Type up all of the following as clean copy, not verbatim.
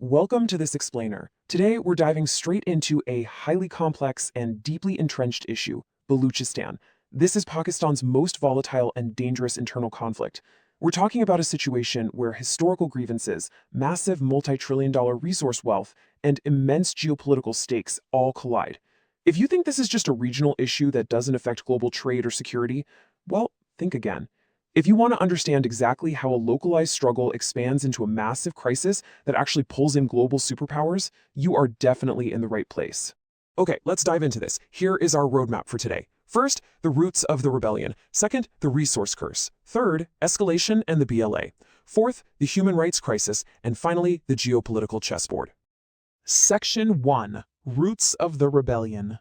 Welcome to this explainer. Today, we're diving straight into a highly complex and deeply entrenched issue, Balochistan. This is Pakistan's most volatile and dangerous internal conflict. We're talking about a situation where historical grievances, massive multi-trillion-dollar resource wealth, and immense geopolitical stakes all collide. If you think this is just a regional issue that doesn't affect global trade or security, well, think again. If you want to understand exactly how a localized struggle expands into a massive crisis that actually pulls in global superpowers, you are definitely in the right place. Okay, let's dive into this. Here is our roadmap for today. First, the roots of the rebellion. Second, the resource curse. Third, escalation and the BLA. Fourth, the human rights crisis. And finally, the geopolitical chessboard. Section 1. Roots of the rebellion.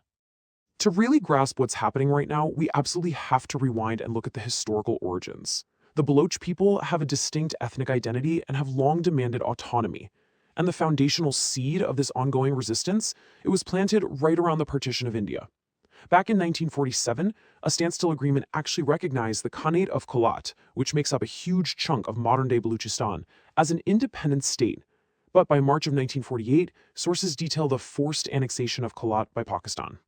To really grasp what's happening right now, we absolutely have to rewind and look at the historical origins. The Baloch people have a distinct ethnic identity and have long demanded autonomy. And the foundational seed of this ongoing resistance, it was planted right around the partition of India. Back in 1947, a standstill agreement actually recognized the Khanate of Kolat, which makes up a huge chunk of modern-day Balochistan, as an independent state. But by March of 1948, sources detail the forced annexation of Kolat by Pakistan.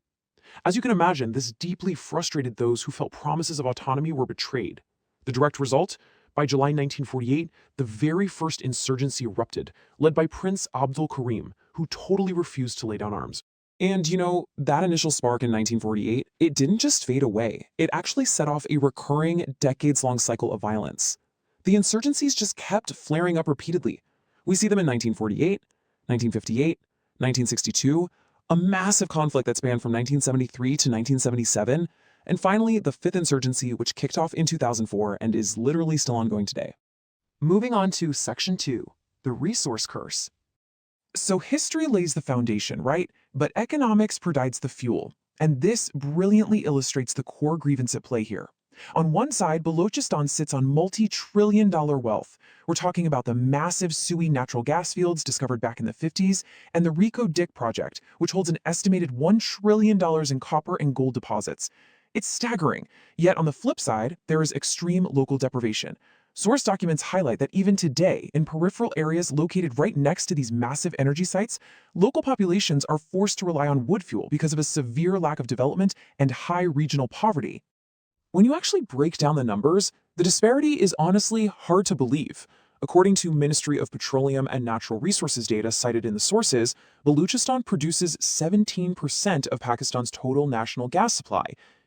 As you can imagine, this deeply frustrated those who felt promises of autonomy were betrayed. The direct result? By July 1948, the very first insurgency erupted, led by Prince Abdul Karim, who totally refused to lay down arms. And that initial spark in 1948, it didn't just fade away. It actually set off a recurring, decades-long cycle of violence. The insurgencies just kept flaring up repeatedly. We see them in 1948, 1958, 1962, a massive conflict that spanned from 1973 to 1977, and finally, the fifth insurgency, which kicked off in 2004 and is literally still ongoing today. Moving on to Section 2, the resource curse. So history lays the foundation, right? But economics provides the fuel, and this brilliantly illustrates the core grievance at play here. On one side, Balochistan sits on multi-trillion-dollar wealth. We're talking about the massive Sui natural gas fields discovered back in the 50s and the Reko Diq project, which holds an estimated $1 trillion in copper and gold deposits. It's staggering. Yet on the flip side, there is extreme local deprivation. Source documents highlight that even today, in peripheral areas located right next to these massive energy sites, local populations are forced to rely on wood fuel because of a severe lack of development and high regional poverty. When you actually break down the numbers, the disparity is honestly hard to believe. According to Ministry of Petroleum and Natural Resources data cited in the sources, Balochistan produces 17% of Pakistan's total national gas supply,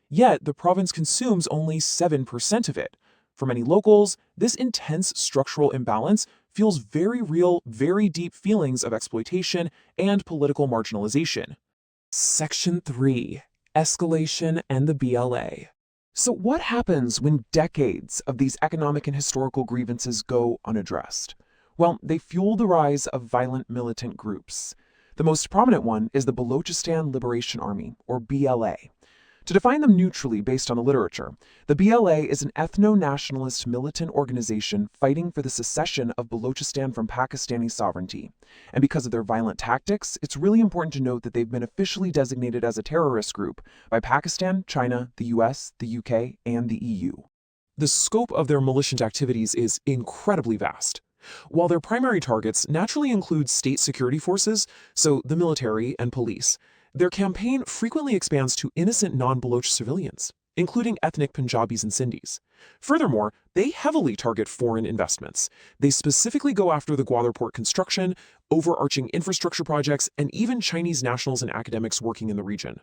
yet the province consumes only 7% of it. For many locals, this intense structural imbalance fuels very real, very deep feelings of exploitation and political marginalization. Section 3. Escalation and the BLA. So what happens when decades of these economic and historical grievances go unaddressed? Well, they fuel the rise of violent militant groups. The most prominent one is the Balochistan Liberation Army, or BLA. To define them neutrally based on the literature, the BLA is an ethno-nationalist militant organization fighting for the secession of Balochistan from Pakistani sovereignty. And because of their violent tactics, it's really important to note that they've been officially designated as a terrorist group by Pakistan, China, the US, the UK, and the EU. The scope of their militant activities is incredibly vast. While their primary targets naturally include state security forces, so the military and police, their campaign frequently expands to innocent non-Baloch civilians, including ethnic Punjabis and Sindhis. Furthermore, they heavily target foreign investments. They specifically go after the Gwadar port construction, overarching infrastructure projects, and even Chinese nationals and academics working in the region.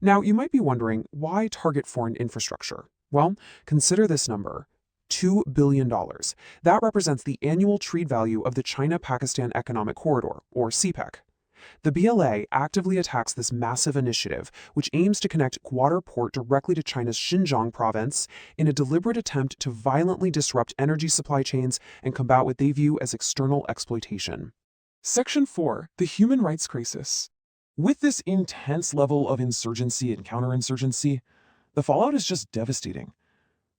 Now, you might be wondering, why target foreign infrastructure? Well, consider this number. $2 billion. That represents the annual trade value of the China-Pakistan Economic Corridor, or cpec. The BLA actively attacks this massive initiative, which aims to connect Gwadar Port directly to China's Xinjiang province in a deliberate attempt to violently disrupt energy supply chains and combat what they view as external exploitation. Section 4. The Human Rights Crisis. With this intense level of insurgency and counterinsurgency, the fallout is just devastating.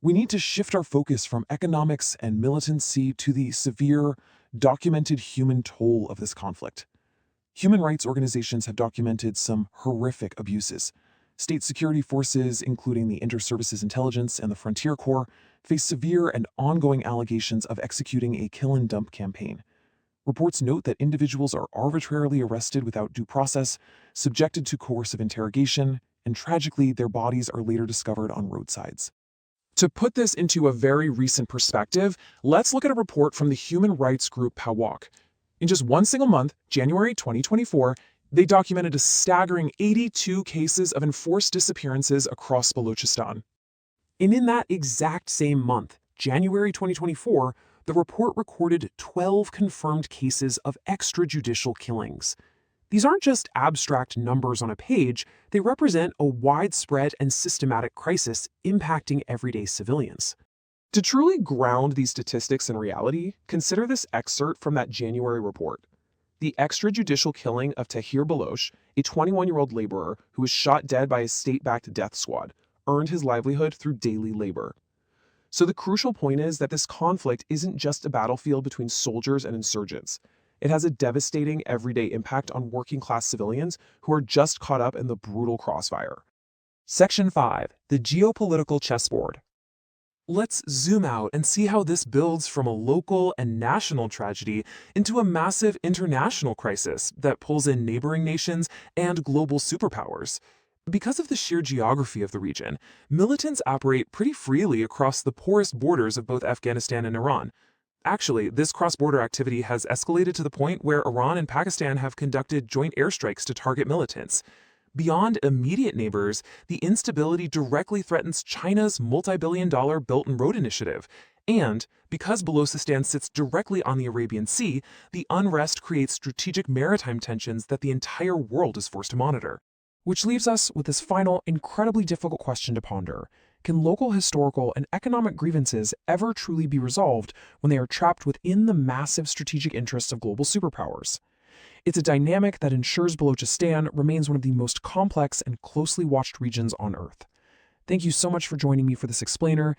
We need to shift our focus from economics and militancy to the severe, documented human toll of this conflict. Human rights organizations have documented some horrific abuses. State security forces, including the Inter-Services Intelligence and the Frontier Corps, face severe and ongoing allegations of executing a kill-and-dump campaign. Reports note that individuals are arbitrarily arrested without due process, subjected to coercive interrogation, and tragically, their bodies are later discovered on roadsides. To put this into a very recent perspective, let's look at a report from the human rights group PAWOK. In just one single month, January 2024, they documented a staggering 82 cases of enforced disappearances across Balochistan. And in that exact same month, January 2024, the report recorded 12 confirmed cases of extrajudicial killings. These aren't just abstract numbers on a page, they represent a widespread and systematic crisis impacting everyday civilians. To truly ground these statistics in reality, consider this excerpt from that January report. The extrajudicial killing of Tahir Baloch, a 21-year-old laborer who was shot dead by a state-backed death squad, earned his livelihood through daily labor. So the crucial point is that this conflict isn't just a battlefield between soldiers and insurgents. It has a devastating everyday impact on working-class civilians who are just caught up in the brutal crossfire. Section 5. The Geopolitical Chessboard. Let's zoom out and see how this builds from a local and national tragedy into a massive international crisis that pulls in neighboring nations and global superpowers. Because of the sheer geography of the region, militants operate pretty freely across the porous borders of both Afghanistan and Iran. Actually, this cross-border activity has escalated to the point where Iran and Pakistan have conducted joint airstrikes to target militants. Beyond immediate neighbors, the instability directly threatens China's multi-billion-dollar Belt and Road Initiative. And because Balochistan sits directly on the Arabian Sea, the unrest creates strategic maritime tensions that the entire world is forced to monitor. Which leaves us with this final, incredibly difficult question to ponder. Can local historical and economic grievances ever truly be resolved when they are trapped within the massive strategic interests of global superpowers? It's a dynamic that ensures Balochistan remains one of the most complex and closely watched regions on Earth. Thank you so much for joining me for this explainer.